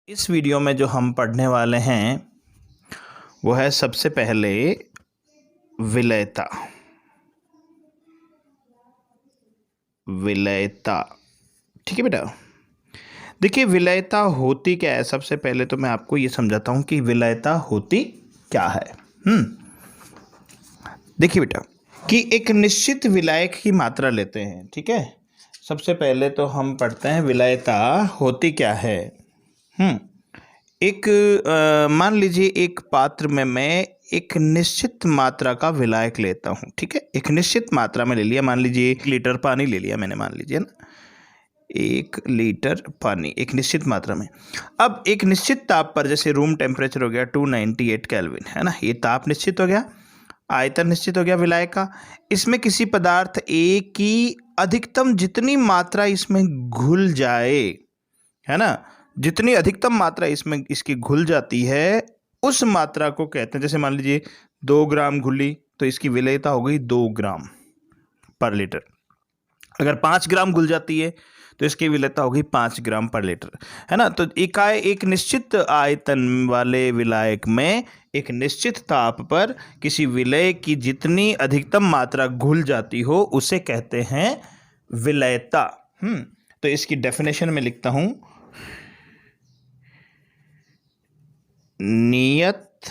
इस वीडियो में जो हम पढ़ने वाले हैं वो है सबसे पहले विलयता। विलयता, ठीक है बेटा। देखिए विलयता होती क्या है। सबसे पहले तो मैं आपको ये समझाता हूँ कि विलयता होती क्या है। देखिए बेटा कि एक निश्चित विलायक की मात्रा लेते हैं, ठीक है। सबसे पहले तो हम पढ़ते हैं विलयता होती क्या है। एक मान लीजिए एक पात्र में मैं एक निश्चित मात्रा का विलायक लेता हूँ, ठीक है। एक निश्चित मात्रा में ले लिया, मान लीजिए 1 लीटर पानी ले लिया मैंने, मान लीजिए ना 1 लीटर पानी एक निश्चित मात्रा में। अब एक निश्चित ताप पर, जैसे रूम टेम्परेचर हो गया 298 केल्विन, है ना, ये ताप निश्चित हो गया, आयतन निश्चित हो गया विलायक का। इसमें किसी पदार्थ ए की अधिकतम जितनी मात्रा इसमें घुल जाए, है ना, जितनी अधिकतम मात्रा इसमें इसकी घुल जाती है उस मात्रा को कहते हैं। जैसे मान लीजिए 2 ग्राम घुली तो इसकी विलेयता हो गई 2 ग्राम पर लीटर। अगर 5 ग्राम घुल जाती है तो इसकी विलेयता होगी 5 ग्राम पर लीटर, है ना। तो इकाई एक निश्चित आयतन वाले विलायक में एक निश्चित ताप पर किसी विलय की जितनी अधिकतम मात्रा घुल जाती हो उसे कहते हैं विलयता। तो इसकी डेफिनेशन में लिखता हूं, नियत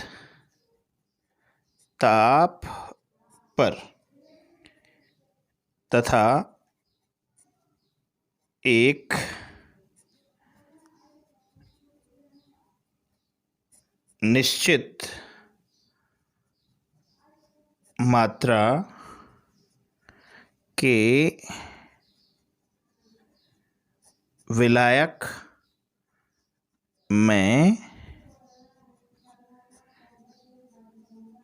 ताप पर तथा एक निश्चित मात्रा के विलायक में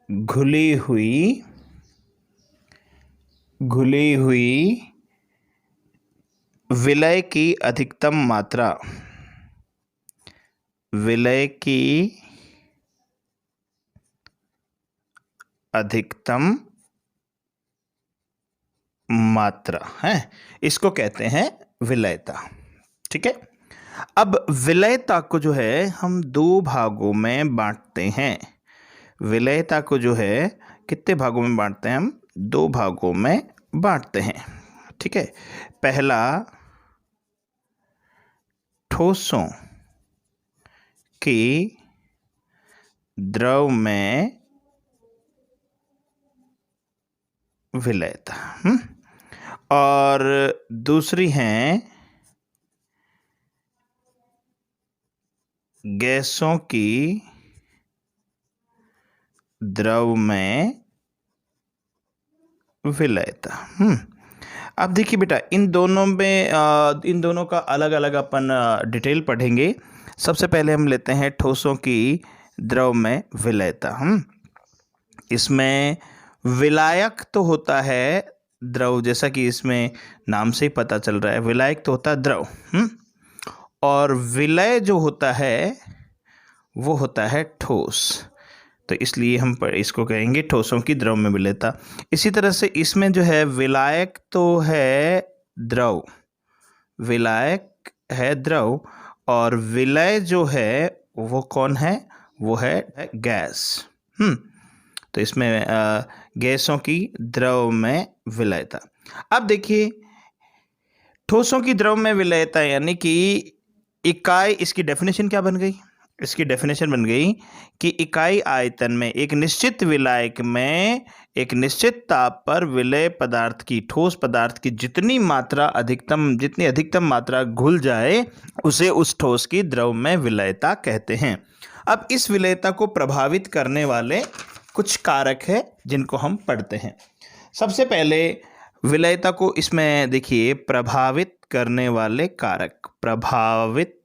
घुली हुई विलय की अधिकतम मात्रा, विलय की अधिकतम मात्रा है, इसको कहते हैं विलयता, ठीक है। अब विलयता को जो है हम 2 भागों में बांटते हैं। विलयता को जो है कितने भागों में बांटते हैं हम? 2 भागों में बांटते हैं, ठीक है। पहला, ठोसों की द्रव में विलयता, और दूसरी हैं गैसों की द्रव में विलयता। अब देखिए बेटा इन दोनों का अलग अलग अपन डिटेल पढ़ेंगे। सबसे पहले हम लेते हैं ठोसों की द्रव में विलयता। इसमें विलायक तो होता है द्रव, जैसा कि इसमें नाम से ही पता चल रहा है, विलायक तो होता है द्रव, और विलय जो होता है वो होता है ठोस। तो इसलिए हम इसको कहेंगे ठोसों की द्रव में विलयता। इसी तरह से इसमें जो है विलायक तो है द्रव, विलायक है द्रव, और विलय जो है वो कौन है? वो है गैस। तो इसमें गैसों की द्रव में विलयता। अब देखिए ठोसों की द्रव में विलयता यानी कि इकाई, इसकी डेफिनेशन क्या बन गई? इसकी डेफिनेशन बन गई कि इकाई आयतन में एक निश्चित विलायक में एक निश्चित ताप पर विलय पदार्थ की, ठोस पदार्थ की जितनी अधिकतम मात्रा घुल जाए उसे उस ठोस की द्रव में विलयता कहते हैं। अब इस विलयता को प्रभावित करने वाले कुछ कारक है जिनको हम पढ़ते हैं। सबसे पहले विलयता को इसमें देखिए प्रभावित करने वाले कारक, प्रभावित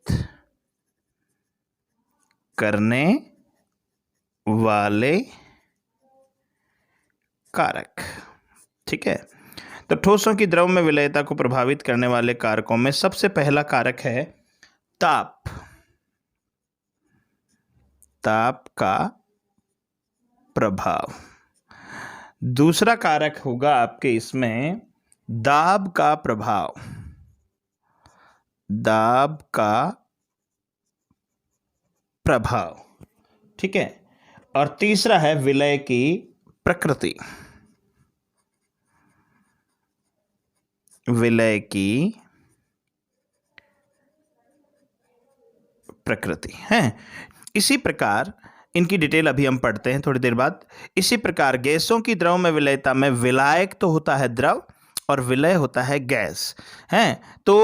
करने वाले कारक, ठीक है। तो ठोसों की द्रव में विलयता को प्रभावित करने वाले कारकों में सबसे पहला कारक है ताप, ताप का प्रभाव। दूसरा कारक होगा आपके इसमें दाब का प्रभाव, दाब का प्रभाव। ठीक है, और तीसरा है विलय की प्रकृति। विलय की प्रकृति है। इसी प्रकार इनकी डिटेल अभी हम पढ़ते हैं थोड़ी देर बाद। इसी प्रकार गैसों की द्रव में विलयता में विलायक तो होता है द्रव और विलय होता है गैस है। तो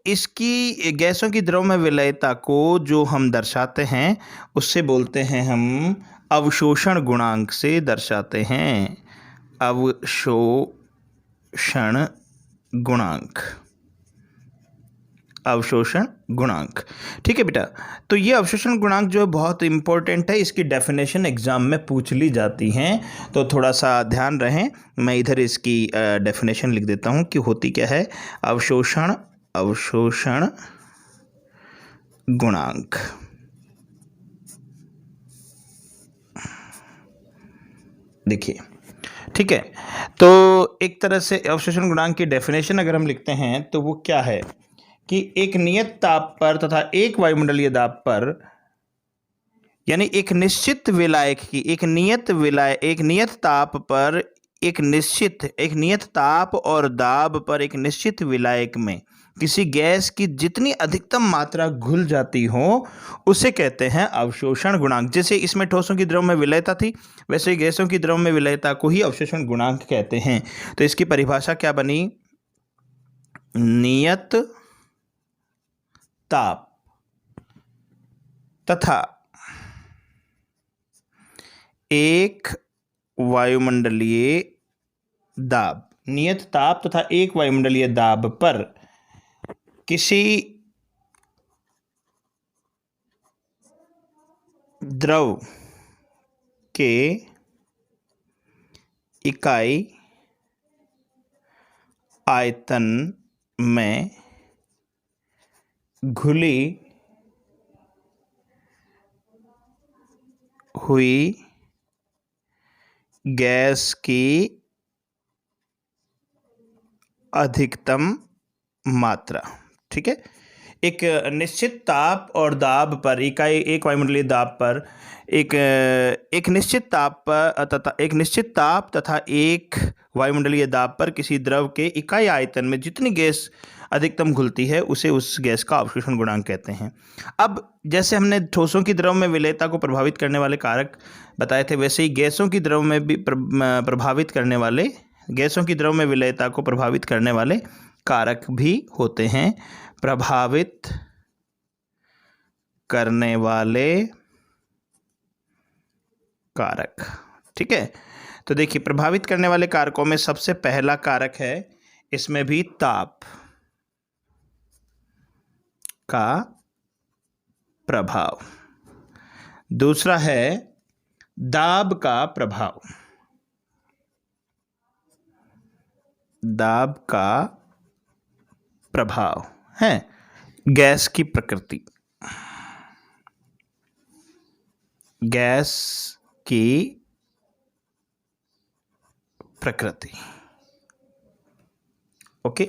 इसकी गैसों की द्रव में विलयता को जो हम दर्शाते हैं उससे बोलते हैं हम अवशोषण गुणांक से दर्शाते हैं। अवशोषण गुणांक, अवशोषण गुणांक। ठीक है बेटा, तो ये अवशोषण गुणांक जो है बहुत इंपॉर्टेंट है, इसकी डेफिनेशन एग्जाम में पूछ ली जाती हैं, तो थोड़ा सा ध्यान रहें। मैं इधर इसकी डेफिनेशन लिख देता हूँ कि होती क्या है। अवशोषण गुणांक। देखिए, ठीक है, तो एक तरह से अवशोषण गुणांक की डेफिनेशन अगर हम लिखते हैं तो वो क्या है कि एक नियत ताप पर तथा एक वायुमंडलीय दाब पर, यानी एक निश्चित विलायक की एक नियत ताप पर एक नियत ताप और दाब पर एक निश्चित विलायक में किसी गैस की जितनी अधिकतम मात्रा घुल जाती हो उसे कहते हैं अवशोषण गुणांक। जैसे इसमें ठोसों की द्रव में विलयता थी, वैसे ही गैसों की द्रव में विलयता को ही अवशोषण गुणांक कहते हैं। तो इसकी परिभाषा क्या बनी? नियत ताप तथा एक वायुमंडलीय दाब, नियत ताप तथा एक वायुमंडलीय दाब पर किसी द्रव के इकाई आयतन में घुली हुई गैस की अधिकतम मात्रा। ठीक है, एक निश्चित ताप और दाब पर इकाई एक वायुमंडलीय दाब पर एक निश्चित ताप तथा एक वायुमंडलीय दाब पर किसी द्रव के इकाई आयतन में जितनी गैस अधिकतम घुलती है उसे उस गैस का अवशोषण गुणांक कहते हैं। अब जैसे हमने ठोसों की द्रव में विलयता को प्रभावित करने वाले कारक बताए थे, वैसे ही गैसों की द्रव में भी गैसों की द्रव में विलयता को प्रभावित करने वाले कारक भी होते हैं। प्रभावित करने वाले कारक। ठीक है, तो देखिए, प्रभावित करने वाले कारकों में सबसे पहला कारक है इसमें भी ताप का प्रभाव। दूसरा है दाब का प्रभाव, दाब का प्रभाव है। गैस की प्रकृति, गैस की प्रकृति। ओके,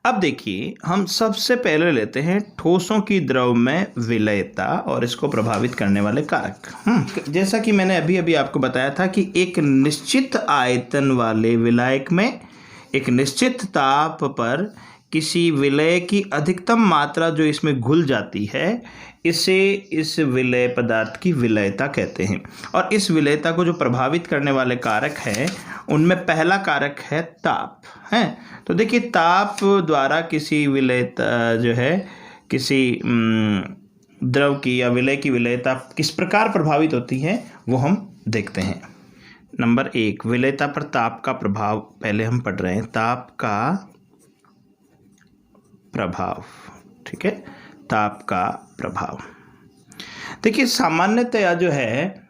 अब देखिए, हम सबसे पहले लेते हैं ठोसों की द्रव में विलयता और इसको प्रभावित करने वाले कारक। जैसा कि मैंने अभी अभी आपको बताया था कि एक निश्चित आयतन वाले विलायक में एक निश्चित ताप पर किसी विलय की अधिकतम मात्रा जो इसमें घुल जाती है, इसे इस विलय पदार्थ की विलयता कहते हैं। और इस विलयता को जो प्रभावित करने वाले कारक हैं उनमें पहला कारक है ताप है। तो देखिए, ताप द्वारा किसी विलयता जो है किसी द्रव की या विलय की विलयता किस प्रकार प्रभावित होती है वो हम देखते हैं। नंबर 1, विलयता पर ताप का प्रभाव पहले हम पढ़ रहे हैं। ताप का प्रभाव, ठीक है, ताप का प्रभाव। देखिए, सामान्यतया जो है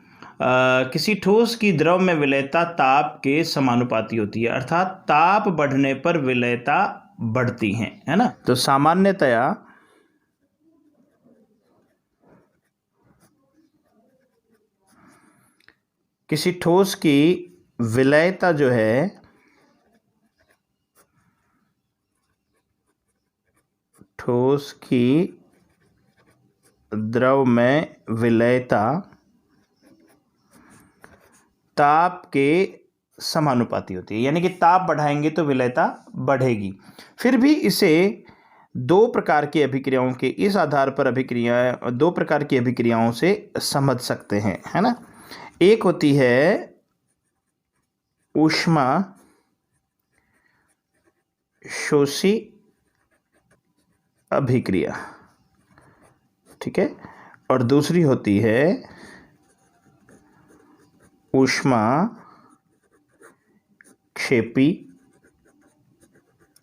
किसी ठोस की द्रव में विलयता ताप के समानुपाती होती है, अर्थात ताप बढ़ने पर विलयता बढ़ती है ना। तो सामान्यतया किसी ठोस की विलयता जो है ठोस की द्रव में विलयता ताप के समानुपाती होती है, यानी कि ताप बढ़ाएंगे तो विलयता बढ़ेगी। फिर भी इसे दो प्रकार की अभिक्रियाओं के इस आधार पर दो प्रकार की अभिक्रियाओं से समझ सकते हैं, है ना। एक होती है ऊष्मा शोषी अभिक्रिया, ठीक है, और दूसरी होती है ऊष्मा क्षेपी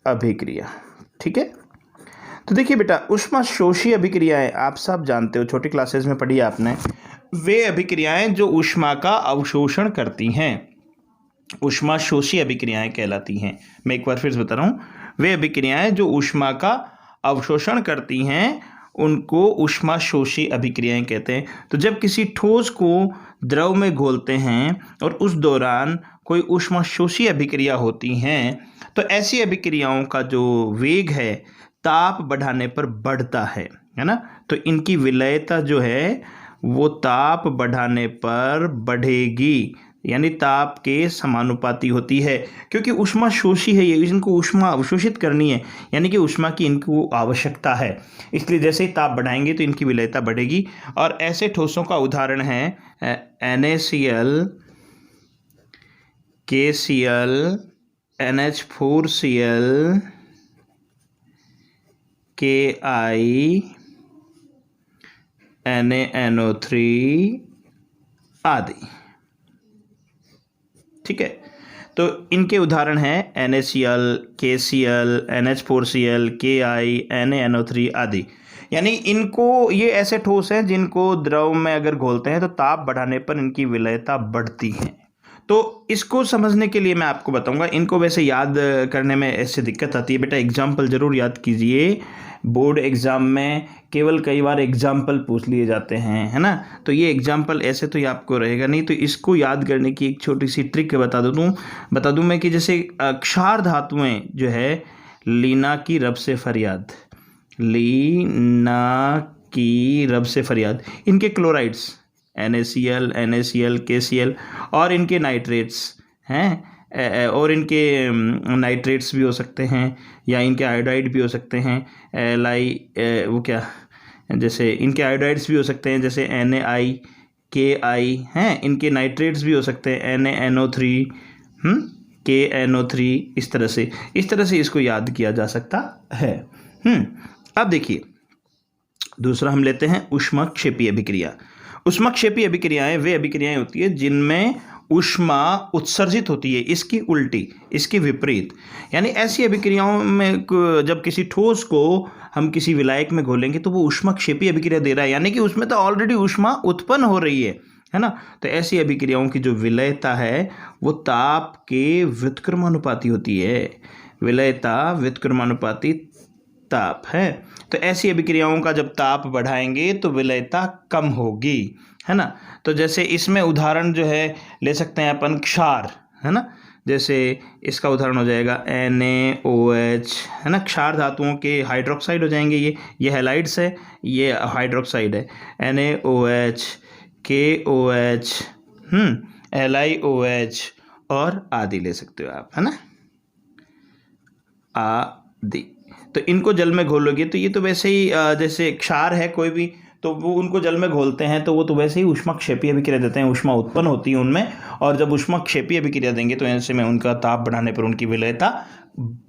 अभिक्रिया, ठीक है। तो देखिए बेटा, ऊष्मा शोषी अभिक्रियाएं आप सब जानते हो, छोटी क्लासेस में पढ़ी आपने। वे अभिक्रियाएं जो ऊष्मा का अवशोषण करती हैं ऊष्मा शोषी अभिक्रियाएं कहलाती हैं। मैं एक बार फिर से बता रहा हूं, वे अभिक्रियाएं जो ऊष्मा का अवशोषण करती हैं उनको ऊष्मा शोषी अभिक्रियाएं कहते हैं। तो जब किसी ठोस को द्रव में घोलते हैं और उस दौरान कोई ऊष्मा शोषी अभिक्रिया होती हैं तो ऐसी अभिक्रियाओं का जो वेग है ताप बढ़ाने पर बढ़ता है ना। तो इनकी विलयता जो है वो ताप बढ़ाने पर बढ़ेगी, यानी ताप के समानुपाती होती है, क्योंकि ऊष्मा शोषी है ये, इनको ऊष्मा अवशोषित करनी है, यानी कि ऊष्मा की इनको आवश्यकता है। इसलिए जैसे ही ताप बढ़ाएंगे तो इनकी विलयता बढ़ेगी। और ऐसे ठोसों का उदाहरण है NaCl, KCl, NH4Cl, Ki, NaNO3 आदि, ठीक है। तो इनके उदाहरण हैं NaCl, KCl, NH4Cl, Ki, NaNO3 आदि। यानी इनको, ये ऐसे ठोस हैं जिनको द्रव में अगर घोलते हैं तो ताप बढ़ाने पर इनकी विलयता बढ़ती है। तो इसको समझने के लिए मैं आपको बताऊंगा। इनको वैसे याद करने में ऐसे दिक्कत आती है बेटा, एग्जाम्पल जरूर याद कीजिए। बोर्ड एग्जाम में केवल कई बार एग्जाम्पल पूछ लिए जाते हैं, है ना। तो ये एग्जाम्पल ऐसे तो ये आपको रहेगा नहीं, तो इसको याद करने की एक छोटी सी ट्रिक बता दूं मैं कि जैसे क्षार धातुएं जो है, लीना की रब से फरियाद, लीना की रब से फरियाद, इनके क्लोराइड्स NaCl, KCl और इनके नाइट्रेट्स हैं, और इनके नाइट्रेट्स भी हो सकते हैं या इनके आयोडाइड भी हो सकते हैं। वो क्या, जैसे इनके आयोडाइड्स भी हो सकते हैं, जैसे Na, Ki हैं, इनके नाइट्रेट्स भी हो सकते हैं NaNO3, KNO3, इस तरह से इसको याद किया जा सकता है। अब देखिए दूसरा हम लेते हैं ऊष्माक्षेपी अभिक्रिया। ऊष्माक्षेपी अभिक्रियाएं वे अभिक्रियाएं होती है जिनमें ऊष्मा उत्सर्जित होती है, इसकी उल्टी, इसके विपरीत। यानी ऐसी अभिक्रियाओं में जब किसी ठोस को हम किसी विलायक में घोलेंगे तो वो ऊष्माक्षेपी अभिक्रिया दे रहा है, यानी कि उसमें तो ऑलरेडी ऊष्मा उत्पन्न हो रही है ना। तो ऐसी अभिक्रियाओं की जो विलयता है वो ताप के व्युत्क्रमानुपाती होती है। विलयता व्युत्क्रमानुपाती ताप है। तो ऐसी अभिक्रियाओं का जब ताप बढ़ाएंगे तो विलयता कम होगी, है ना। तो जैसे इसमें उदाहरण जो है ले सकते हैं अपन क्षार, है ना। जैसे इसका उदाहरण हो जाएगा NaOH, है ना। क्षार धातुओं के हाइड्रोक्साइड हो जाएंगे, ये हैलाइड्स है, ये हाइड्रोक्साइड है। NaOH, KOH, LiOH और आदि ले सकते हो आप, है ना, आदि। तो इनको जल में घोलोगे तो ये तो वैसे ही जैसे क्षार है कोई भी, तो वो उनको जल में घोलते हैं तो वो तो वैसे ही ऊष्माक्षेपी अभिक्रिया देते हैं, ऊष्मा उत्पन्न होती है उनमें। और जब ऊष्माक्षेपी अभिक्रिया देंगे तो ऐसे में उनका ताप बढ़ाने पर उनकी विलयता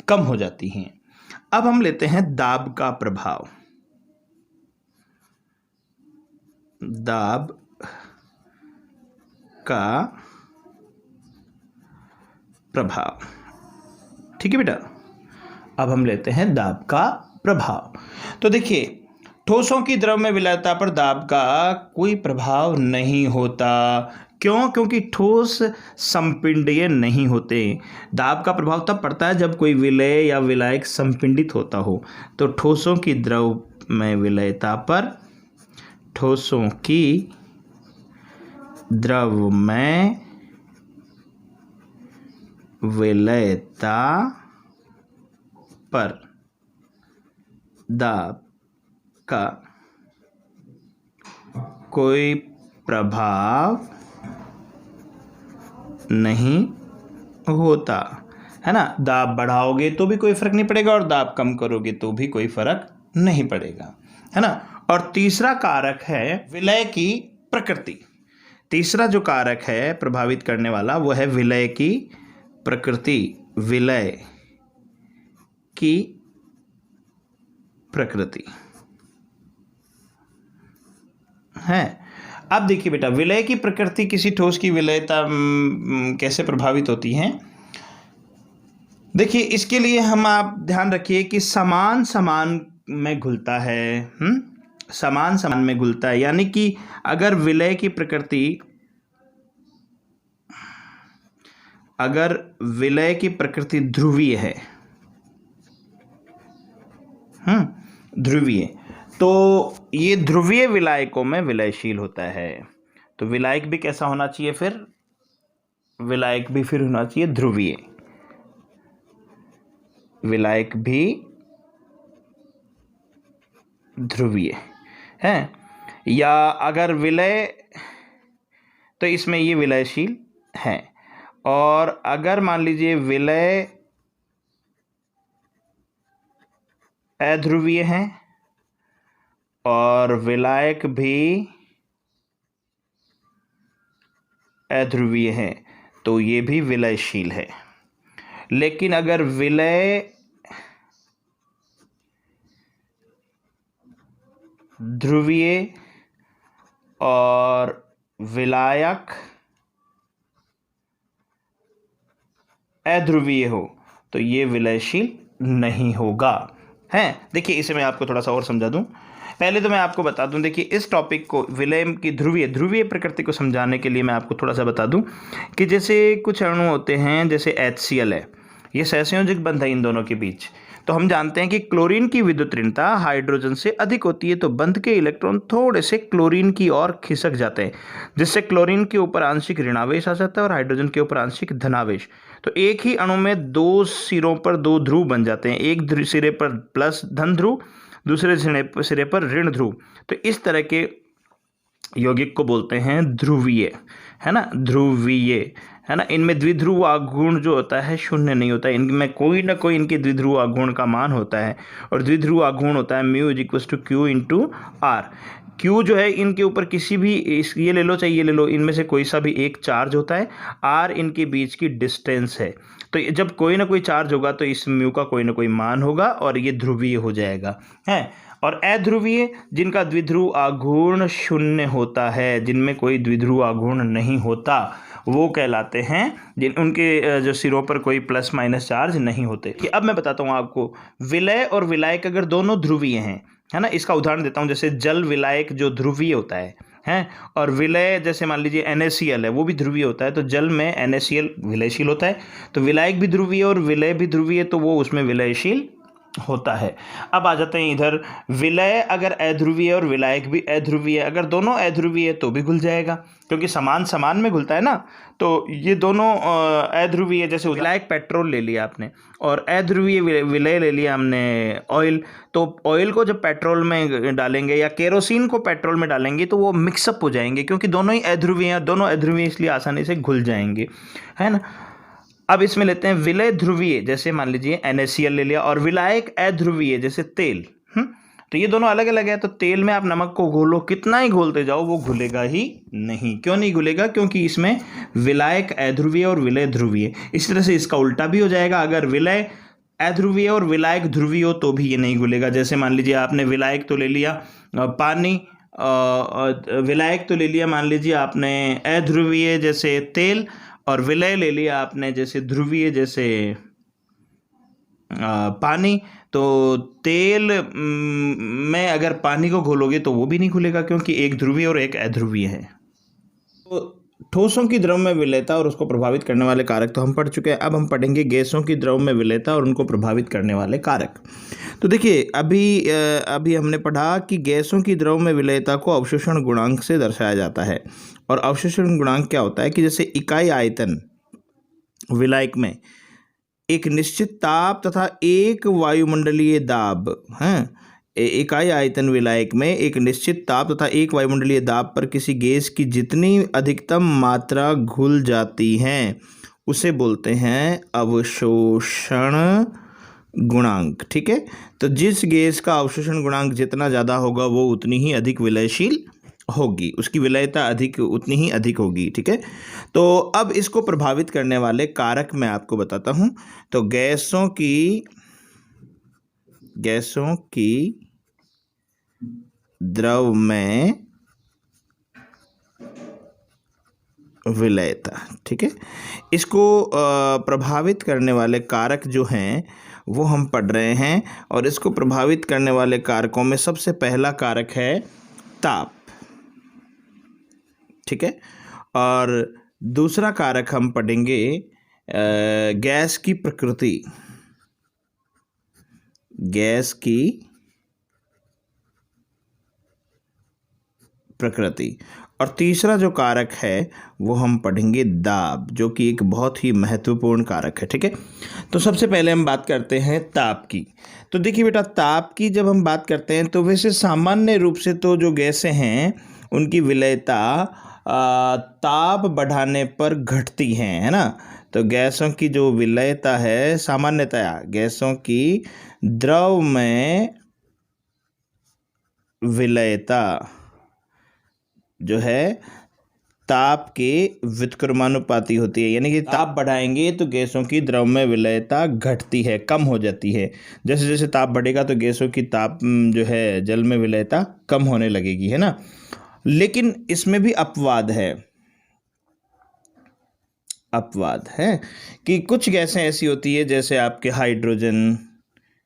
कम हो जाती है। अब हम लेते हैं दाब का प्रभाव। दाब का प्रभाव, ठीक है बेटा। अब हम लेते हैं दाब का प्रभाव। तो देखिए ठोसों की द्रव में विलयता पर दाब का कोई प्रभाव नहीं होता। क्यों? क्योंकि ठोस संपिंडीय नहीं होते। दाब का प्रभाव तब पड़ता है जब कोई विलय या विलायक संपिंडित होता हो। तो ठोसों की द्रव में विलयता पर, ठोसों की द्रव में विलयता पर दाब का कोई प्रभाव नहीं होता, है ना। दाब बढ़ाओगे तो भी कोई फर्क नहीं पड़ेगा और दाब कम करोगे तो भी कोई फर्क नहीं पड़ेगा, है ना। और तीसरा कारक है विलय की प्रकृति। तीसरा जो कारक है प्रभावित करने वाला वो है विलय की प्रकृति। विलय की प्रकृति है। अब देखिए बेटा, विलय की प्रकृति किसी ठोस की विलयता कैसे प्रभावित होती है। देखिए, इसके लिए आप ध्यान रखिए कि समान समान में घुलता है। समान समान में घुलता है, यानी कि अगर विलय की प्रकृति ध्रुवीय है, ध्रुवीय, तो ये ध्रुवीय विलायकों में विलयशील होता है। तो विलायक भी कैसा होना चाहिए फिर? विलायक भी फिर होना चाहिए ध्रुवीय। विलायक भी ध्रुवीय है। या अगर विलय, तो इसमें ये विलयशील है। और अगर मान लीजिए विलय अध्रुवीय है और विलायक भी अध्रुवीय है तो ये भी विलयशील है। लेकिन अगर विलय ध्रुवीय और विलायक अध्रुवीय हो तो ये विलयशील नहीं होगा, है। देखिए, इसे मैं आपको थोड़ा सा और समझा दूं। पहले तो मैं आपको बता दूं, देखिए इस टॉपिक को, विलय की ध्रुवीय प्रकृति को समझाने के लिए मैं आपको थोड़ा सा बता दूं कि जैसे कुछ अणु होते हैं, जैसे HCl है, ये सहसंयोजक बंध है इन दोनों के बीच। तो हम जानते हैं कि क्लोरीन की विद्युत ऋणता हाइड्रोजन से अधिक होती है, तो बंध के इलेक्ट्रॉन थोड़े से क्लोरीन की ओर खिसक जाते हैं, जिससे क्लोरीन के ऊपर आंशिक ऋणावेश आ जाता है और हाइड्रोजन के ऊपर आंशिक धनावेश। तो एक ही अणु में दो सिरों पर दो ध्रुव बन जाते हैं, एक सिरे पर प्लस धन ध्रुव, दूसरे सिरे पर ऋण ध्रुव। तो इस तरह के यौगिक को बोलते हैं ध्रुवीय, है ना, ध्रुवीय, है ना। इनमें द्विध्रुव आघूर्ण जो होता है शून्य नहीं होता है, इनमें कोई ना कोई इनके द्विध्रुव आघूर्ण का मान होता है। और द्विध्रुव आघूर्ण होता है mu is equal to Q into R. Q जो है इनके ऊपर किसी भी, ये ले लो चाहे ये ले लो, इनमें से कोई सा भी एक चार्ज होता है। आर इनके बीच की डिस्टेंस है। तो जब कोई ना कोई चार्ज होगा तो इस म्यू का कोई ना कोई मान होगा और ये ध्रुवीय हो जाएगा, है। और अध्रुवीय, जिनका द्विध्रुव आघूर्ण शून्य होता है, जिनमें कोई द्विध्रुव आघूर्ण नहीं होता, वो कहलाते हैं उनके जो सिरों पर कोई प्लस माइनस चार्ज नहीं होते। कि अब मैं बताता हूँ आपको, विलय और विलायक अगर दोनों ध्रुवीय हैं, है ना, इसका उदाहरण देता हूँ। जैसे जल विलायक जो ध्रुवीय होता है, और विलय जैसे मान लीजिए NaCl है, वो भी ध्रुवीय होता है, तो जल में NaCl विलयशील होता है। तो विलायक भी ध्रुवीय और विलय भी ध्रुवीय, तो वो उसमें विलयशील होता है। अब आ जाते हैं इधर, विलय अगर अध्रुवीय और विलायक भी अध्रुवीय, अगर दोनों अध्रुवीय तो भी घुल जाएगा, क्योंकि समान समान में घुलता है ना। तो ये दोनों अध्रुवीय, जैसे विलायक पेट्रोल ले लिया आपने और अध्रुवीय विलय ले लिया हमने ऑयल। तो ऑयल को जब पेट्रोल में डालेंगे या केरोसिन को पेट्रोल में डालेंगे तो वो मिक्सअप हो जाएंगे, क्योंकि दोनों ही अध्रुवीय हैं, दोनों अध्रुवीय इसलिए आसानी से घुल जाएंगे, है ना। अब इसमें लेते हैं विलय ध्रुवीय, जैसे मान लीजिए NaCl ले लिया, और विलायक अध्रुवीय जैसे तेल। तो ये दोनों अलग अलग है। तो तेल में आप नमक को घोलो, कितना ही घोलते जाओ वो घुलेगा ही नहीं। क्यों नहीं घुलेगा? क्योंकि इसमें विलायक अध्रुवीय और विलय ध्रुवीय। इस तरह से इसका उल्टा भी हो जाएगा, अगर विलय अध्रुवीय और विलायक ध्रुवीय हो तो भी ये नहीं घुलेगा। जैसे मान लीजिए आपने विलायक तो ले लिया पानी, विलायक तो ले लिया मान लीजिए आपने अध्रुवीय जैसे तेल, और विलय ले लिया आपने जैसे ध्रुवीय जैसे पानी। तो तेल में अगर पानी को घोलोगे तो वो भी नहीं घुलेगा, क्योंकि एक ध्रुवीय और एक अध्रुवीय है। तो ठोसों की द्रव में विलयता और उसको प्रभावित करने वाले कारक तो हम पढ़ चुके हैं। अब हम पढ़ेंगे गैसों की द्रव में विलयता और उनको प्रभावित करने वाले कारक। तो देखिए, अभी हमने पढ़ा कि गैसों की द्रव में विलयता को अवशोषण गुणांक से दर्शाया जाता है। और अवशोषण गुणांक क्या होता है कि जैसे इकाई आयतन विलायक में एक निश्चित ताप तथा एक वायुमंडलीय दाब, हैं, इकाई आयतन विलायक में एक निश्चित ताप तथा एक वायुमंडलीय दाब पर किसी गैस की जितनी अधिकतम मात्रा घुल जाती है उसे बोलते हैं अवशोषण गुणांक। ठीक है, तो जिस गैस का अवशोषण गुणांक जितना ज़्यादा होगा वो उतनी ही अधिक विलयशील होगी, उसकी विलयता उतनी ही अधिक होगी। ठीक है, तो अब इसको प्रभावित करने वाले कारक मैं आपको बताता हूं। तो गैसों की द्रव में विलयता। ठीक है, इसको प्रभावित करने वाले कारक जो हैं वो हम पढ़ रहे हैं, और इसको प्रभावित करने वाले कारकों में सबसे पहला कारक है ताप। ठीक है, और दूसरा कारक हम पढ़ेंगे गैस की प्रकृति। गैस की प्रकृति, और तीसरा जो कारक है वो हम पढ़ेंगे दाब, जो कि एक बहुत ही महत्वपूर्ण कारक है। ठीक है, तो सबसे पहले हम बात करते हैं ताप की। तो देखिए बेटा, ताप की जब हम बात करते हैं तो वैसे सामान्य रूप से तो जो गैसें हैं उनकी विलयता ताप बढ़ाने पर घटती हैं, है ना। तो गैसों की जो विलयता है सामान्यतया गैसों की द्रव में विलयता जो है ताप के व्युत्क्रमानुपाती होती है, यानी कि ताप बढ़ाएंगे तो गैसों की द्रव में विलयता घटती है, कम हो जाती है। जैसे जैसे ताप बढ़ेगा तो गैसों की ताप जो है जल में विलयता कम होने लगेगी, है ना। लेकिन इसमें भी अपवाद है कि कुछ गैसें ऐसी होती है जैसे आपके हाइड्रोजन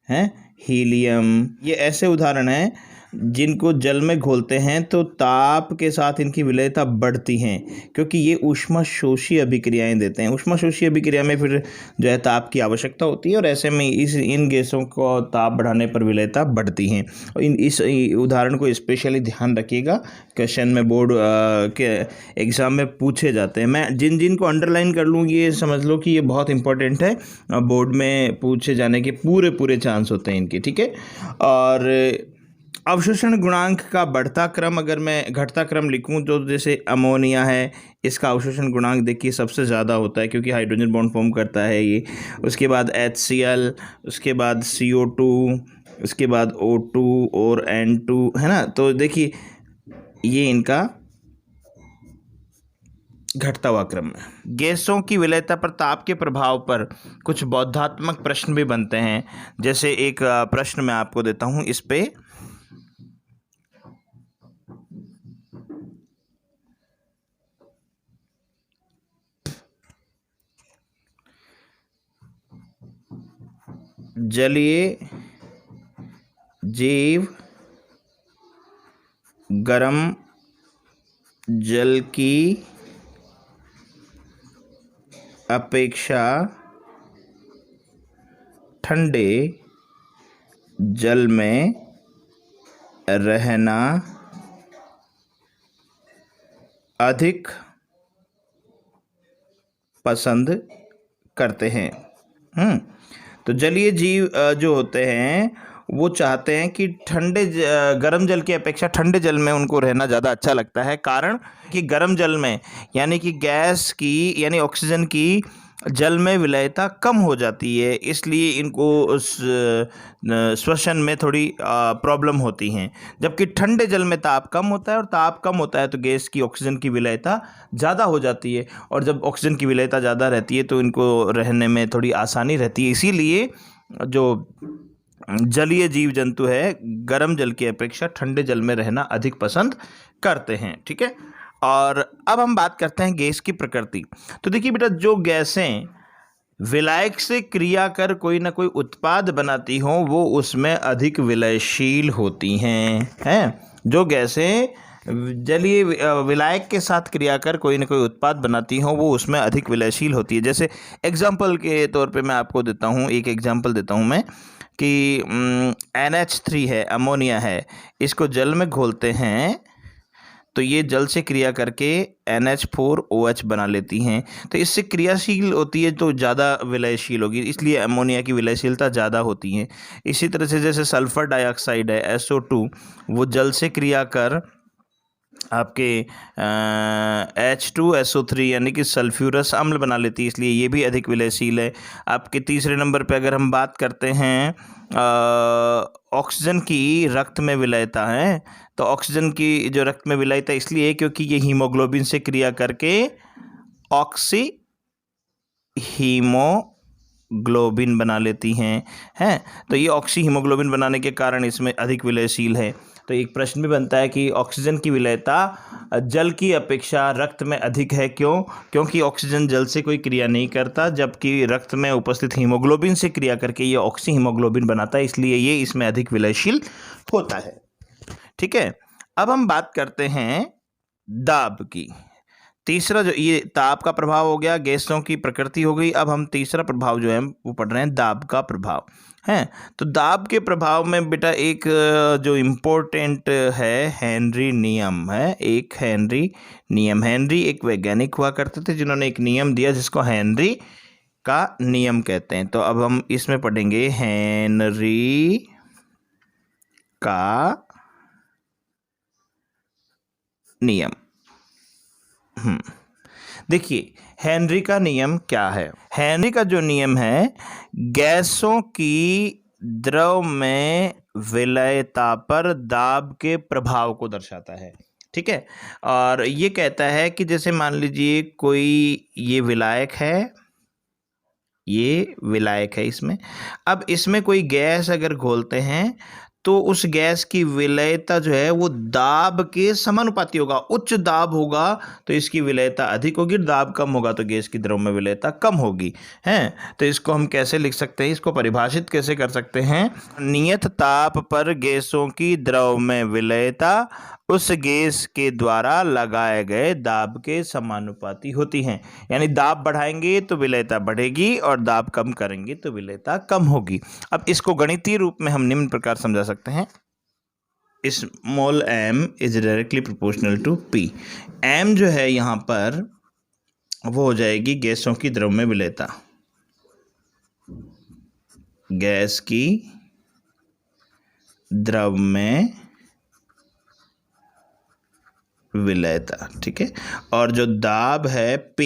हैं, हीलियम, ये ऐसे उदाहरण हैं जिनको जल में घोलते हैं तो ताप के साथ इनकी विलयता बढ़ती हैं, क्योंकि ये ऊष्माशोषी अभिक्रियाएं देते हैं। ऊष्माशोषी अभिक्रिया में फिर जो है ताप की आवश्यकता होती है, और ऐसे में इन गैसों को ताप बढ़ाने पर विलयता बढ़ती हैं। और इस उदाहरण को स्पेशली ध्यान रखिएगा, क्वेश्चन में बोर्ड के एग्ज़ाम में पूछे जाते हैं। मैं जिन को अंडरलाइन कर लूँ ये समझ लो कि ये बहुत इंपॉर्टेंट है, बोर्ड में पूछे जाने के पूरे चांस होते हैं इनके। ठीक है, और अवशोषण गुणांक का बढ़ता क्रम, अगर मैं घटता क्रम लिखूं तो जैसे अमोनिया है, इसका अवशोषण गुणांक देखिए सबसे ज़्यादा होता है क्योंकि हाइड्रोजन बॉन्ड फॉर्म करता है ये। उसके बाद HCl, उसके बाद CO2, उसके बाद O2 और N2, है ना। तो देखिए ये इनका घटता हुआ क्रम है। गैसों की विलयता पर ताप के प्रभाव पर कुछ बौद्धात्मक प्रश्न भी बनते हैं। जैसे एक प्रश्न मैं आपको देता हूँ इस पे, जलीय जीव गर्म जल की अपेक्षा ठंडे जल में रहना अधिक पसंद करते हैं। तो जलीय जीव जो होते हैं वो चाहते हैं कि गर्म जल की अपेक्षा ठंडे जल में उनको रहना ज़्यादा अच्छा लगता है। कारण कि गर्म जल में यानी कि गैस की यानी ऑक्सीजन की जल में विलयता कम हो जाती है, इसलिए इनको श्वसन में थोड़ी प्रॉब्लम होती हैं। जबकि ठंडे जल में ताप कम होता है, और ताप कम होता है तो गैस की ऑक्सीजन की विलयता ज़्यादा हो जाती है, और जब ऑक्सीजन की विलयता ज़्यादा रहती है तो इनको रहने में थोड़ी आसानी रहती है। इसीलिए जो जलीय जीव जंतु है गर्म जल की अपेक्षा ठंडे जल में रहना अधिक पसंद करते हैं। ठीक है, और अब हम बात करते हैं गैस की प्रकृति। तो देखिए बेटा, जो गैसें विलायक से क्रिया कर कोई ना कोई उत्पाद बनाती हों वो उसमें अधिक विलयशील होती हैं। जो गैसें जलीय विलायक के साथ क्रिया कर कोई ना कोई उत्पाद बनाती हों वो उसमें अधिक विलयशील होती है। जैसे एग्जाम्पल के तौर पे मैं आपको देता हूँ, एक एग्जाम्पल देता हूँ मैं कि NH3 है, अमोनिया है, इसको जल में घोलते हैं तो ये जल से क्रिया करके NH4OH बना लेती हैं। तो इससे क्रियाशील होती है तो ज़्यादा विलयशील होगी, इसलिए अमोनिया की विलयशीलता ज़्यादा होती है। इसी तरह से जैसे सल्फर डाइऑक्साइड है SO2, वो जल से क्रिया कर आपके H2SO3 यानी कि सल्फ्यूरस अम्ल बना लेती है, इसलिए ये भी अधिक विलयशील है। आपके तीसरे नंबर पे अगर हम बात करते हैं ऑक्सीजन की रक्त में विलयता है, तो ऑक्सीजन की जो रक्त में विलयता इसलिए है क्योंकि ये हीमोग्लोबिन से क्रिया करके ऑक्सी हीमोग्लोबिन बना लेती हैं तो ये ऑक्सी हीमोग्लोबिन बनाने के कारण इसमें अधिक विलयशील है। तो एक प्रश्न भी बनता है कि ऑक्सीजन की विलयता जल की अपेक्षा रक्त में अधिक है, क्यों? क्योंकि ऑक्सीजन जल से कोई क्रिया नहीं करता, जबकि रक्त में उपस्थित हीमोग्लोबिन से क्रिया करके ये ऑक्सी हीमोग्लोबिन बनाता है, इसलिए ये इसमें अधिक विलयशील होता है। ठीक है, अब हम बात करते हैं दाब की। तीसरा जो ये ताप का प्रभाव हो गया, गैसों की प्रकृति हो गई। अब हम तीसरा प्रभाव जो है वो पढ़ रहे हैं दाब का प्रभाव है। तो दाब के प्रभाव में बेटा एक जो इम्पोर्टेंट है हेनरी नियम है, एक हेनरी नियम। हेनरी एक वैज्ञानिक हुआ करते थे जिन्होंने एक नियम दिया जिसको हेनरी का नियम कहते हैं। तो अब हम इसमें पढ़ेंगे हेनरी का नियम। देखिए हेनरी का नियम क्या है। हेनरी का जो नियम है, गैसों की द्रव में विलयता पर दाब के प्रभाव को दर्शाता है। ठीक है, और ये कहता है कि जैसे मान लीजिए कोई ये विलायक है, ये विलायक है इसमें, अब इसमें कोई गैस अगर घोलते हैं तो उस गैस की विलयता जो है वो दाब के समानुपाती होगा। उच्च दाब होगा तो इसकी विलयता अधिक होगी, दाब कम होगा तो गैस की द्रव में विलयता कम होगी। हैं, तो इसको हम कैसे लिख सकते हैं, इसको परिभाषित कैसे कर सकते हैं? नियत ताप पर गैसों की द्रव में विलयता उस गैस के द्वारा लगाए गए दाब के समानुपाती होती हैं। यानी दाब बढ़ाएंगे तो विलयता बढ़ेगी और दाब कम करेंगे तो विलयता कम होगी। अब इसको गणितीय रूप में हम निम्न प्रकार समझा सकते हैं। Small m is directly proportional to p। m जो है यहाँ पर वो हो जाएगी गैसों की द्रव में विलयता, गैस की द्रव में विलयता। ठीक है, और जो दाब है p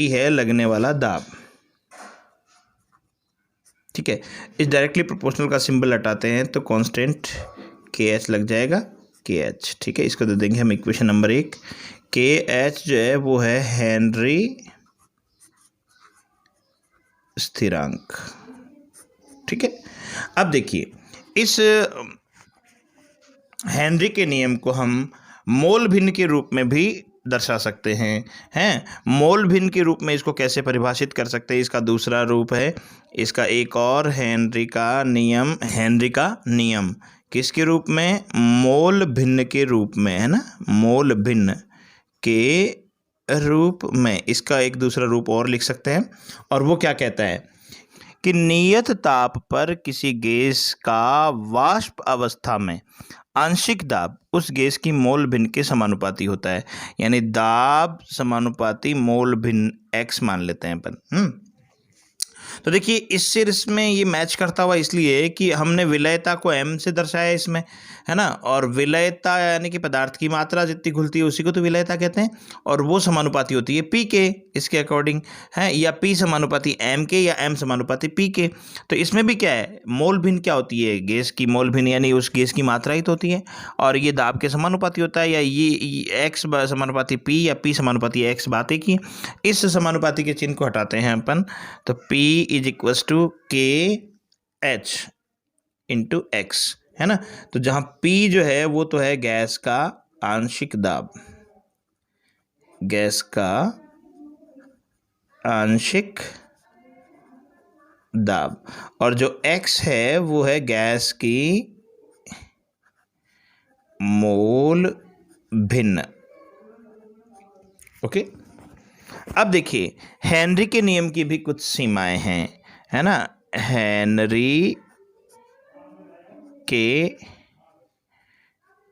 है लगने वाला दाब। ठीक है, इस डायरेक्टली प्रोपोर्शनल का सिंबल हटाते हैं तो कांस्टेंट KH लग जाएगा, KH। ठीक है, इसको दे देंगे हम इक्वेशन नंबर 1। KH जो है वो है हेनरी स्थिरांक। ठीक है, अब देखिए इस हेनरी के नियम को हम मोल भिन्न के रूप में भी दर्शा सकते हैं। मोल भिन्न के रूप में इसको कैसे परिभाषित कर सकते हैं, इसका दूसरा रूप है, इसका एक और हेनरी का नियम। हेनरी का नियम किसके रूप में? मोल भिन्न के रूप में, है ना, मोल भिन्न के रूप में। इसका एक दूसरा रूप और लिख सकते हैं, और वो क्या कहता है कि नियत ताप पर किसी गैस का वाष्प अवस्था में आंशिक दाब उस गैस की मोल भिन्न के समानुपाती होता है। यानी दाब समानुपाती मोल भिन्न x मान लेते हैं अपन। तो देखिए इससे इसमें ये मैच करता हुआ इसलिए कि हमने विलयता को m से दर्शाया इसमें, है ना, और विलयता यानी कि पदार्थ की मात्रा जितनी घुलती है उसी को तो विलयता कहते हैं, और वो समानुपाती होती है p के, इसके अकॉर्डिंग है, या p समानुपाती m के या m समानुपाती p के। तो इसमें भी क्या है, मोल भिन्न क्या होती है? गैस की मोल भिन्न यानी उस गैस की मात्रा ही तो होती है, और ये दाब के समानुपाती होता है, या ये x समानुपाती p या p समानुपाती x, बात एक ही। इस समानुपाती के चिन्ह को हटाते हैं अपन, तो p is equals to KH into x, है ना। तो जहां P जो है वो तो है गैस का आंशिक दाब, गैस का आंशिक दाब, और जो x है वो है गैस की मोल भिन्न। ओके, अब देखिए हेनरी के नियम की भी कुछ सीमाएं हैं, है ना। हेनरी के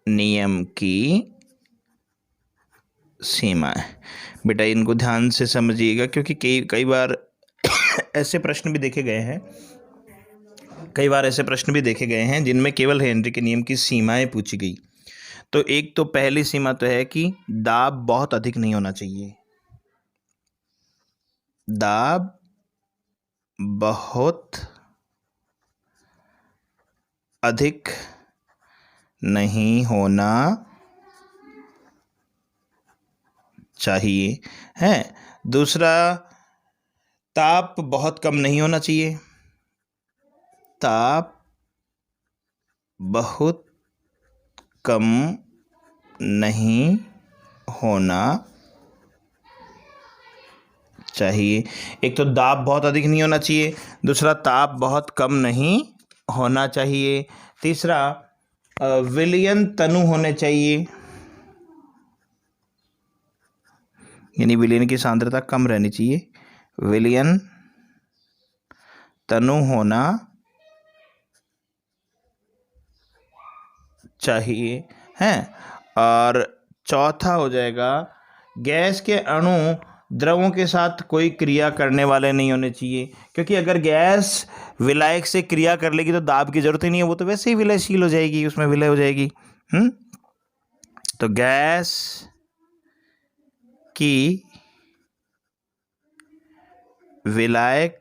नियम की सीमाएं। बेटा इनको ध्यान से समझिएगा, क्योंकि कई बार ऐसे प्रश्न भी देखे गए हैं, जिनमें केवल हेनरी के नियम की सीमाएं पूछी गई। तो एक तो पहली सीमा तो है कि दाब बहुत अधिक नहीं होना चाहिए। दाब बहुत अधिक नहीं होना चाहिए है। दूसरा, ताप बहुत कम नहीं होना चाहिए। ताप बहुत कम नहीं होना चाहिए। एक तो दाब बहुत अधिक नहीं होना चाहिए, दूसरा ताप बहुत कम नहीं होना चाहिए, तीसरा विलयन तनु होने चाहिए, यानी विलयन की सांद्रता कम रहनी चाहिए। विलयन तनु होना चाहिए है। और चौथा हो जाएगा, गैस के अणु द्रवों के साथ कोई क्रिया करने वाले नहीं होने चाहिए, क्योंकि अगर गैस विलायक से क्रिया कर लेगी तो दाब की जरूरत ही नहीं है, वो तो वैसे ही विलयशील हो जाएगी, उसमें विलय हो जाएगी। तो गैस की विलायक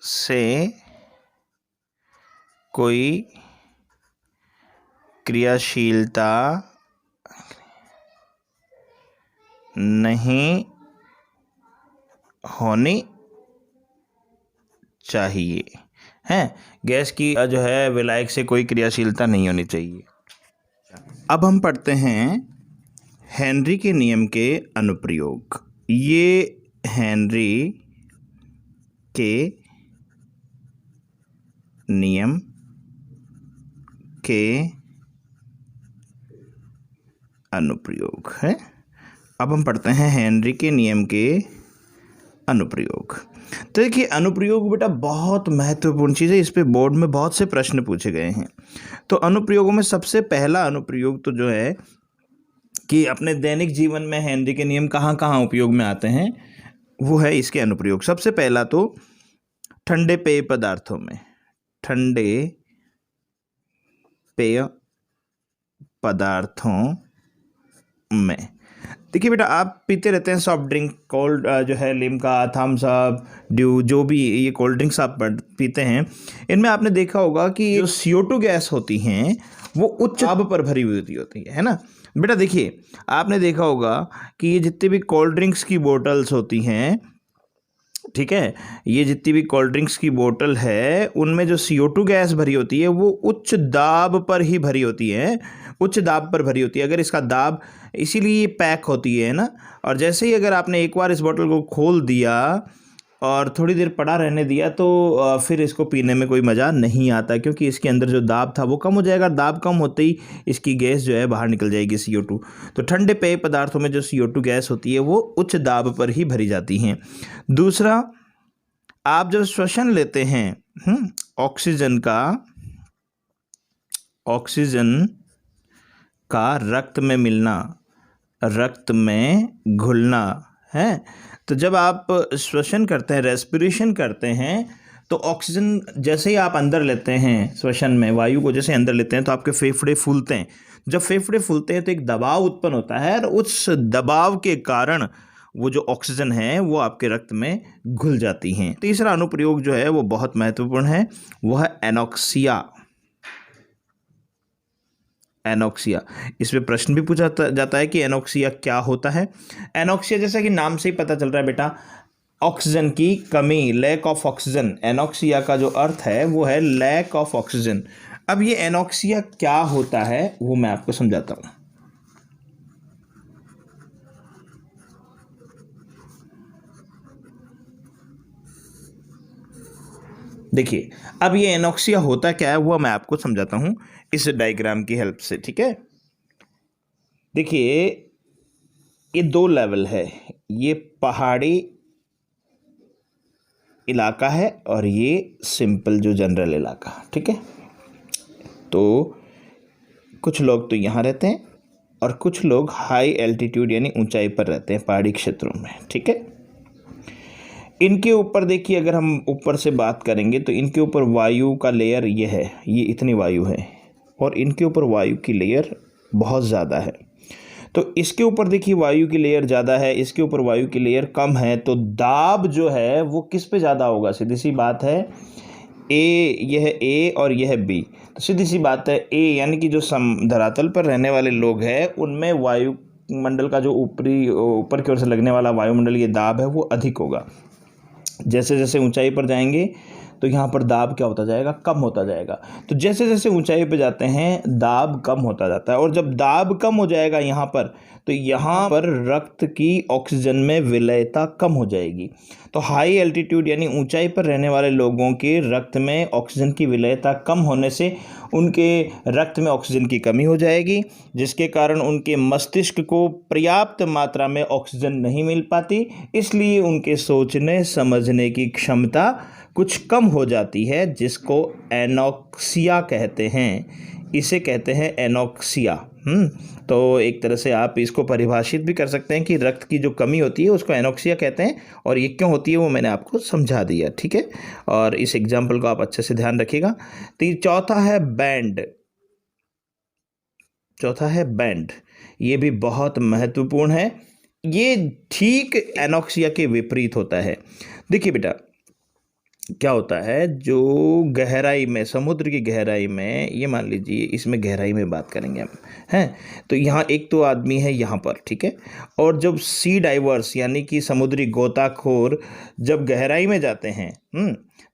से कोई क्रियाशीलता नहीं होनी चाहिए है। गैस की जो है विलायक से कोई क्रियाशीलता नहीं होनी चाहिए। अब हम पढ़ते हैं हेनरी के नियम के अनुप्रयोग। ये हेनरी के नियम के अनुप्रयोग है। अब हम पढ़ते हैं हेनरी के नियम के अनुप्रयोग। तो देखिए, अनुप्रयोग बेटा बहुत महत्वपूर्ण चीज़ है, इस पे बोर्ड में बहुत से प्रश्न पूछे गए हैं। तो अनुप्रयोगों में सबसे पहला अनुप्रयोग तो जो है कि अपने दैनिक जीवन में हेनरी के नियम कहाँ कहाँ उपयोग में आते हैं, वो है इसके अनुप्रयोग। सबसे पहला तो ठंडे पेय पदार्थों में, ठंडे पेय पदार्थों में। देखिए बेटा, आप पीते रहते हैं सॉफ्ट ड्रिंक, कोल्ड जो है लिम्का, थम्स अप, ड्यू, जो भी ये कोल्ड ड्रिंक्स आप पीते हैं, इनमें आपने देखा होगा कि जो CO2 गैस होती हैं वो उच्च दाब पर भरी हुई होती है ना बेटा। देखिए, आपने देखा होगा कि ये जितने भी कोल्ड ड्रिंक्स की बोतल्स होती हैं, ठीक है, ये जितनी भी कोल्ड ड्रिंक्स की बोतल है, उनमें जो CO2 गैस भरी होती है वो उच्च दाब पर ही भरी होती है, उच्च दाब पर भरी होती है। अगर इसका दाब, इसीलिए ये पैक होती है ना। और जैसे ही अगर आपने एक बार इस बोतल को खोल दिया और थोड़ी देर पड़ा रहने दिया, तो फिर इसको पीने में कोई मज़ा नहीं आता, क्योंकि इसके अंदर जो दाब था वो कम हो जाएगा। दाब कम होते ही इसकी गैस जो है बाहर निकल जाएगी, CO2। तो ठंडे पेय पदार्थों में जो CO2 गैस होती है वो उच्च दाब पर ही भरी जाती हैं। दूसरा, आप जब श्वसन लेते हैं ऑक्सीजन का रक्त में मिलना, रक्त में घुलना है, तो जब आप श्वसन करते हैं, रेस्पिरेशन करते हैं, तो ऑक्सीजन जैसे ही आप अंदर लेते हैं, श्वसन में वायु को जैसे अंदर लेते हैं, तो आपके फेफड़े फूलते हैं। जब फेफड़े फूलते हैं तो एक दबाव उत्पन्न होता है, और उस दबाव के कारण वो जो ऑक्सीजन है वो आपके रक्त में घुल जाती हैं। तीसरा अनुप्रयोग जो है वो बहुत महत्वपूर्ण है, वो है एनोक्सिया। एनोक्सिया, इसमें प्रश्न भी पूछा जाता है कि एनोक्सिया क्या होता है। एनोक्सिया, जैसा कि नाम से ही पता चल रहा है बेटा, ऑक्सीजन की कमी, लैक ऑफ ऑक्सीजन। एनोक्सिया का जो अर्थ है वो है लैक ऑफ ऑक्सीजन। अब ये एनोक्सिया क्या होता है वो मैं आपको समझाता हूँ। देखिए, अब ये एनोक्सिया होता क्या है वो मैं आपको समझाता हूँ इस डायग्राम की हेल्प से, ठीक है। देखिए, ये 2 लेवल है, ये पहाड़ी इलाका है और ये सिंपल जो जनरल इलाका, ठीक है। तो कुछ लोग तो यहाँ रहते हैं और कुछ लोग हाई एल्टीट्यूड यानी ऊंचाई पर रहते हैं, पहाड़ी क्षेत्रों में। ठीक है, इनके ऊपर देखिए, अगर हम ऊपर से बात करेंगे तो इनके ऊपर वायु का लेयर ये है, ये इतनी वायु है, और इनके ऊपर वायु की लेयर बहुत ज़्यादा है। तो इसके ऊपर देखिए वायु की लेयर ज़्यादा है, इसके ऊपर वायु की लेयर कम है, तो दाब जो है वो किस पे ज़्यादा होगा? सीधी सी बात है, ए, यह ए और यह बी, तो सीधी सी बात है ए, यानी कि जो धरातल पर रहने वाले लोग हैं उनमें वायुमंडल का जो ऊपर की ओर से लगने वाला वायुमंडल ये दाब है वो अधिक होगा। जैसे जैसे ऊंचाई पर जाएंगे तो यहाँ पर दाब क्या होता जाएगा? कम होता जाएगा। तो जैसे जैसे ऊंचाई पर जाते हैं दाब कम होता जाता है, और जब दाब कम हो जाएगा यहाँ पर, तो यहाँ पर रक्त की ऑक्सीजन में विलयता कम हो जाएगी। तो हाई एल्टीट्यूड यानी ऊंचाई पर रहने वाले लोगों के रक्त में ऑक्सीजन की विलयता कम होने से उनके रक्त में ऑक्सीजन की कमी हो जाएगी, जिसके कारण उनके मस्तिष्क को पर्याप्त मात्रा में ऑक्सीजन नहीं मिल पाती, इसलिए उनके सोचने समझने की क्षमता कुछ कम हो जाती है, जिसको एनॉक्सिया कहते हैं। इसे कहते हैं एनॉक्सिया। तो एक तरह से आप इसको परिभाषित भी कर सकते हैं कि रक्त की जो कमी होती है उसको एनॉक्सिया कहते हैं, और ये क्यों होती है वो मैंने आपको समझा दिया। ठीक है, और इस एग्जाम्पल को आप अच्छे से ध्यान रखिएगा। तो चौथा है बैंड। चौथा है बैंड, ये भी बहुत महत्वपूर्ण है। ये ठीक एनॉक्सिया के विपरीत होता है। देखिए बेटा, क्या होता है, जो गहराई में, समुद्र की गहराई में, ये मान लीजिए इसमें गहराई में बात करेंगे हम, हैं, तो यहाँ एक तो आदमी है यहाँ पर, ठीक है, और जब सी डाइवर्स यानी कि समुद्री गोताखोर जब गहराई में जाते हैं,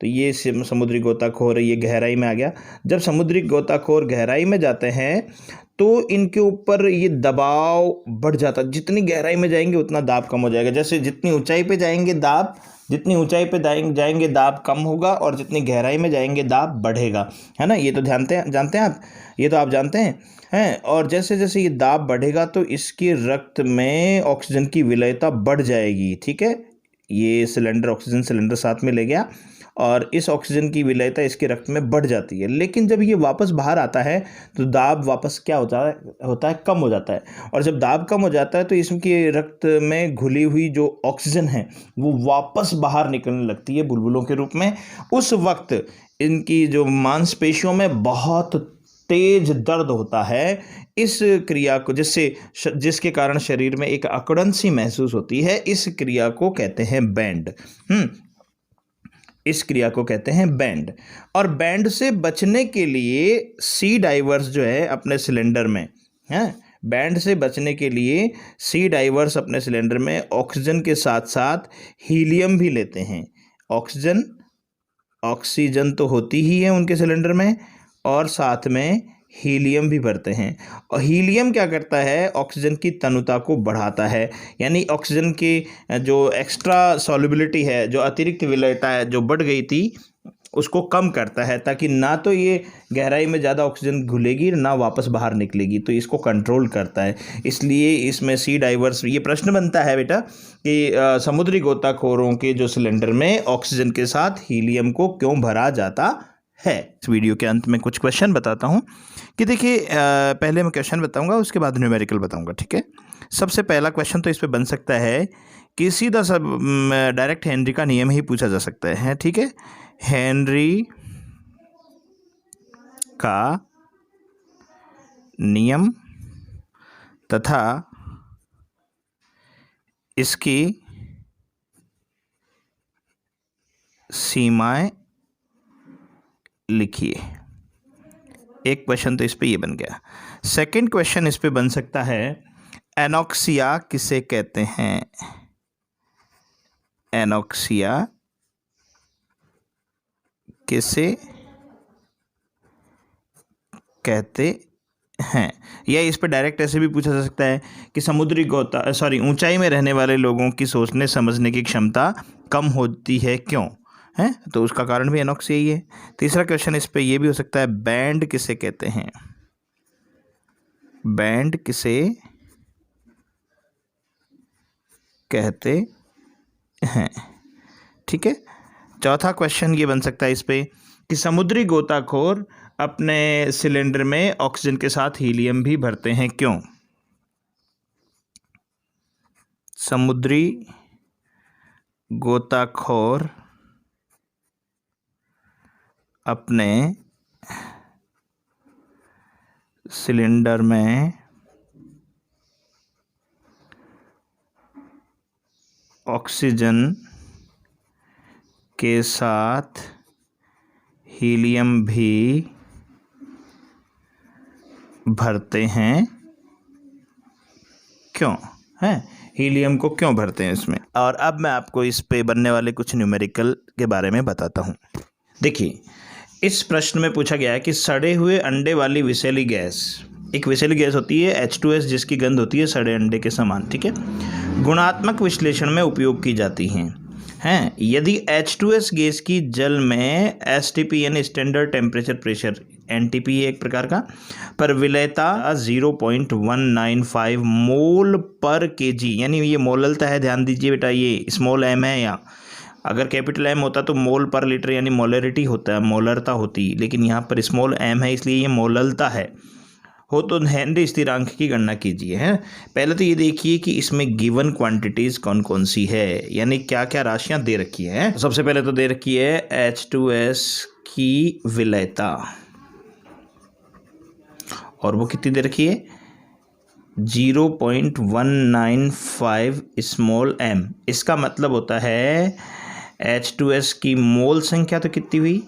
तो ये समुद्री गोताखोर ये गहराई में आ गया। जब समुद्री गोताखोर गहराई में जाते हैं तो इनके ऊपर ये दबाव बढ़ जाता है। जितनी गहराई में जाएंगे उतना दाब कम हो जाएगा। जैसे जितनी ऊंचाई पे जाएंगे दाब, जितनी ऊंचाई पे जाएंगे दाब कम होगा, और जितनी गहराई में जाएंगे दाब बढ़ेगा, है ना। ये तो जानते हैं आप, ये तो आप जानते हैं। और जैसे जैसे ये दाब बढ़ेगा तो इसके रक्त में ऑक्सीजन की विलयता बढ़ जाएगी। ठीक है, ये सिलेंडर, ऑक्सीजन सिलेंडर साथ में ले गया, और इस ऑक्सीजन की विलयता इसके रक्त में बढ़ जाती है। लेकिन जब ये वापस बाहर आता है तो दाब वापस क्या होता है, कम हो जाता है। और जब दाब कम हो जाता है तो इसके रक्त में घुली हुई जो ऑक्सीजन है वो वापस बाहर निकलने लगती है बुलबुलों के रूप में। उस वक्त इनकी जो मांसपेशियों में बहुत तेज दर्द होता है। इस क्रिया को जिसके कारण शरीर में एक अकड़न सी महसूस होती है, इस क्रिया को कहते हैं बैंड। इस क्रिया को कहते हैं बैंड। और बैंड से बचने के लिए सी डाइवर्स जो है अपने सिलेंडर में, हैं, बैंड से बचने के लिए सी डाइवर्स अपने सिलेंडर में ऑक्सीजन के साथ साथ हीलियम भी लेते हैं। ऑक्सीजन तो होती ही है उनके सिलेंडर में, और साथ में हीलियम भी भरते हैं। और हीलियम क्या करता है, ऑक्सीजन की तनुता को बढ़ाता है, यानी ऑक्सीजन की जो एक्स्ट्रा सॉल्युबिलिटी है, जो अतिरिक्त विलयता है जो बढ़ गई थी, उसको कम करता है, ताकि ना तो ये गहराई में ज़्यादा ऑक्सीजन घुलेगी ना वापस बाहर निकलेगी, तो इसको कंट्रोल करता है। इसलिए इसमें सी डाइवर्स, ये प्रश्न बनता है बेटा कि समुद्री गोताखोरों के जो सिलेंडर में ऑक्सीजन के साथ हीलियम को क्यों भरा जाता है। इस वीडियो के अंत में कुछ क्वेश्चन बताता हूँ कि देखिए, पहले मैं क्वेश्चन बताऊंगा, उसके बाद न्यूमेरिकल बताऊंगा। ठीक है, सबसे पहला क्वेश्चन तो इस पे बन सकता है कि सीधा सब डायरेक्ट हेनरी का नियम ही पूछा जा सकता है। ठीक है, हेनरी का नियम तथा इसकी सीमाएं लिखिए। एक क्वेश्चन तो इस पे ये बन गया। सेकंड क्वेश्चन इस पे बन सकता है, एनॉक्सिया किसे कहते हैं। एनॉक्सिया किसे कहते हैं, या इस पे डायरेक्ट ऐसे भी पूछा जा सकता है कि ऊंचाई में रहने वाले लोगों की सोचने समझने की क्षमता कम होती है, क्यों है, तो उसका कारण भी एनॉक्सिया ही है। तीसरा क्वेश्चन इस पे ये भी हो सकता है, बैंड किसे कहते हैं। बैंड किसे कहते हैं। ठीक है, चौथा क्वेश्चन ये बन सकता है इस पे कि समुद्री गोताखोर अपने सिलेंडर में ऑक्सीजन के साथ हीलियम भी भरते हैं, क्यों। समुद्री गोताखोर अपने सिलेंडर में ऑक्सीजन के साथ हीलियम भी भरते हैं। क्यों है हीलियम को क्यों भरते हैं इसमें? और अब मैं आपको इस पे बनने वाले कुछ न्यूमेरिकल के बारे में बताता हूँ। देखिए, इस प्रश्न में पूछा गया है कि सड़े हुए अंडे वाली विषैली गैस, एक विषैली गैस होती है H2S जिसकी गंध होती है सड़े अंडे के समान, ठीक है, गुणात्मक विश्लेषण में उपयोग की जाती हैं। यदि H2S गैस की जल में STP यानी स्टैंडर्ड टेम्परेचर प्रेशर, NTP है एक प्रकार का, पर विलयता 0.195 मोल पर kg, यानी ये मोललता है, ध्यान दीजिए बेटा, ये स्मॉल m है, यहाँ अगर कैपिटल M होता तो मोल पर लीटर यानी मोलरिटी होता है, मोलरता होती, लेकिन यहाँ पर स्मॉल m है इसलिए ये मोललता है, हो तो हेनरी स्थिरांक की गणना कीजिए। हैं पहले तो ये देखिए कि इसमें गिवन क्वांटिटीज़ कौन कौन सी है, यानी क्या क्या राशियां दे रखी हैं। सबसे पहले तो दे रखी है H2S की विलयता, और वो कितनी दे रखी है 0.195 स्मॉल m। इसका मतलब होता है H2S की मोल संख्या तो कितनी हुई,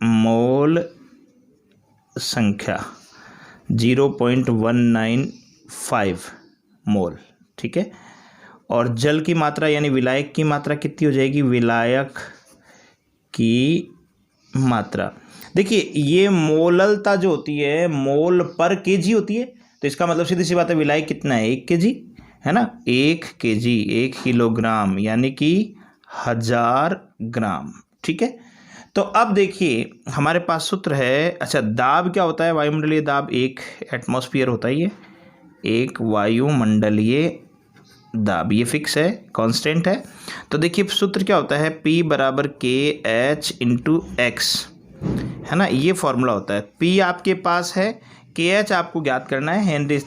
मोल संख्या 0.195 मोल, ठीक है, और जल की मात्रा यानी विलायक की मात्रा कितनी हो जाएगी, विलायक की मात्रा। देखिए, ये मोललता जो होती है मोल पर केजी होती है, तो इसका मतलब सीधी सी बात है विलायक कितना है 1 kg, है ना, 1 kg 1 किलोग्राम यानी कि 1000 ग्राम, ठीक है। तो अब देखिए हमारे पास सूत्र है, अच्छा दाब क्या होता है, वायुमंडलीय दाब 1 एटमॉस्फेयर होता है, ये 1 वायुमंडलीय दाब, ये फिक्स है, कांस्टेंट है। तो देखिए सूत्र क्या होता है, P बराबर KH इंटू एक्स, है ना, ये फॉर्मूला होता है। P आपके पास है, KH आपको ज्ञात करना है, हेनरी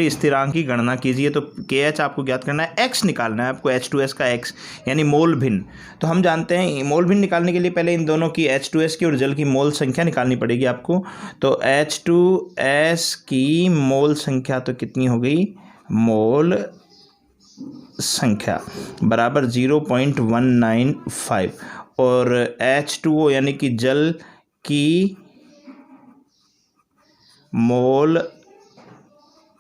स्थिरांक की गणना कीजिए, तो KH आपको ज्ञात करना है, X निकालना है आपको, H2S का X यानी मोल भिन्न। तो हम जानते हैं मोल भिन्न निकालने के लिए पहले इन दोनों की H2S की और जल की मोल संख्या निकालनी पड़ेगी आपको। तो H2S की मोल संख्या तो कितनी हो गई, मोल संख्या बराबर 0.195, और H2O यानी कि जल की मोल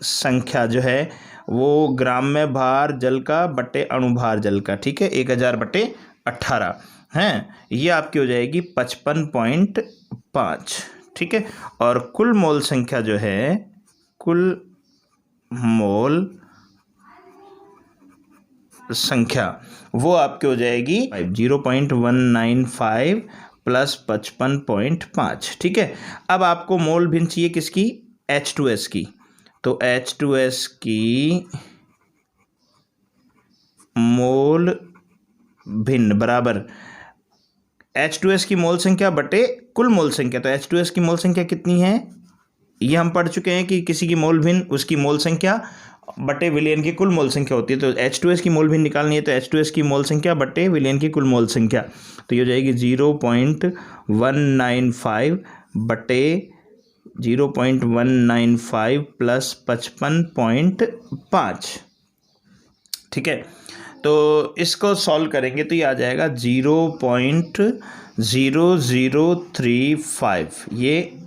संख्या जो है वो ग्राम में भार जल का बटे अणुभार जल का, ठीक है, 1000/18 हैं, ये आपकी हो जाएगी 55.5, ठीक है। और कुल मोल संख्या जो है, कुल मोल संख्या वो आपकी हो जाएगी 0.195 प्लस 55.5, ठीक है। अब आपको मोल भिन्न चाहिए किसकी, H2S की, तो H2S की मोल भिन्न बराबर H2S की मोल संख्या बटे कुल मोल संख्या। तो H2S की मोल संख्या कितनी है, ये हम पढ़ चुके हैं कि किसी की मोल भिन्न उसकी मोल संख्या बटे विलयन की कुल मोल संख्या होती है। तो H2S की मोल भिन्न निकालनी है तो H2S की मोल संख्या बटे विलयन की कुल मोल संख्या, तो ये हो जाएगी 0.195 बटे 0.195 प्लस 55.5, ठीक है। तो इसको सॉल्व करेंगे तो ये आ जाएगा 0.0035, ये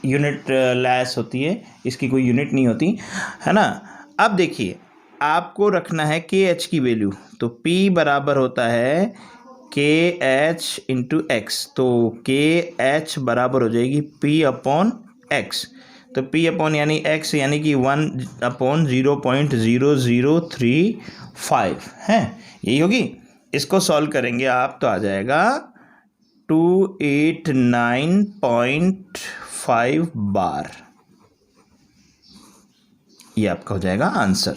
यूनिट लैस होती है, इसकी कोई यूनिट नहीं होती, है ना। अब देखिए आपको रखना है KH की वैल्यू, तो P बराबर होता है KH इंटू एक्स, तो KH बराबर हो जाएगी P/X, तो P/ यानी X यानी कि 1/0.0035 है, यही होगी। इसको सॉल्व करेंगे आप तो आ जाएगा 289.5 बार, ये आपका हो जाएगा आंसर।